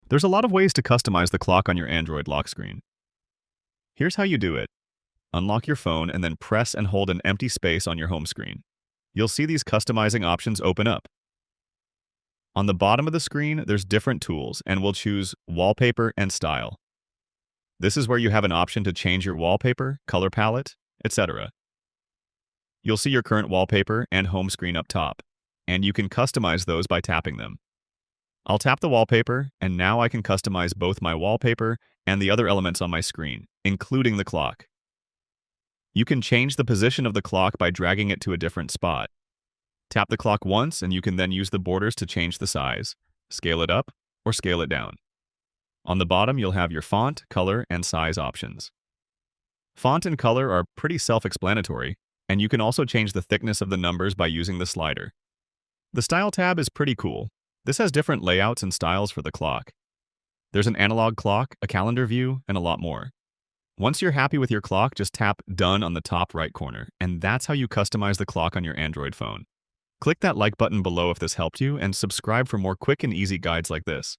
There's a lot of ways to customize the clock on your Android lock screen. Here's how you do it. Unlock your phone and then press and hold an empty space on your home screen. You'll see these customizing options open up. On the bottom of the screen, there's different tools, and we'll choose Wallpaper and Style. This is where you have an option to change your wallpaper, color palette, etc. You'll see your current wallpaper and home screen up top, and you can customize those by tapping them. I'll tap the wallpaper, and now I can customize both my wallpaper and the other elements on my screen, including the clock. You can change the position of the clock by dragging it to a different spot. Tap the clock once, and you can then use the borders to change the size, scale it up, or scale it down. On the bottom, you'll have your font, color, and size options. Font and color are pretty self-explanatory, and you can also change the thickness of the numbers by using the slider. The Style tab is pretty cool. This has different layouts and styles for the clock. There's an analog clock, a calendar view, and a lot more. Once you're happy with your clock, just tap Done on the top right corner, and that's how you customize the clock on your Android phone. Click that like button below if this helped you, and subscribe for more quick and easy guides like this.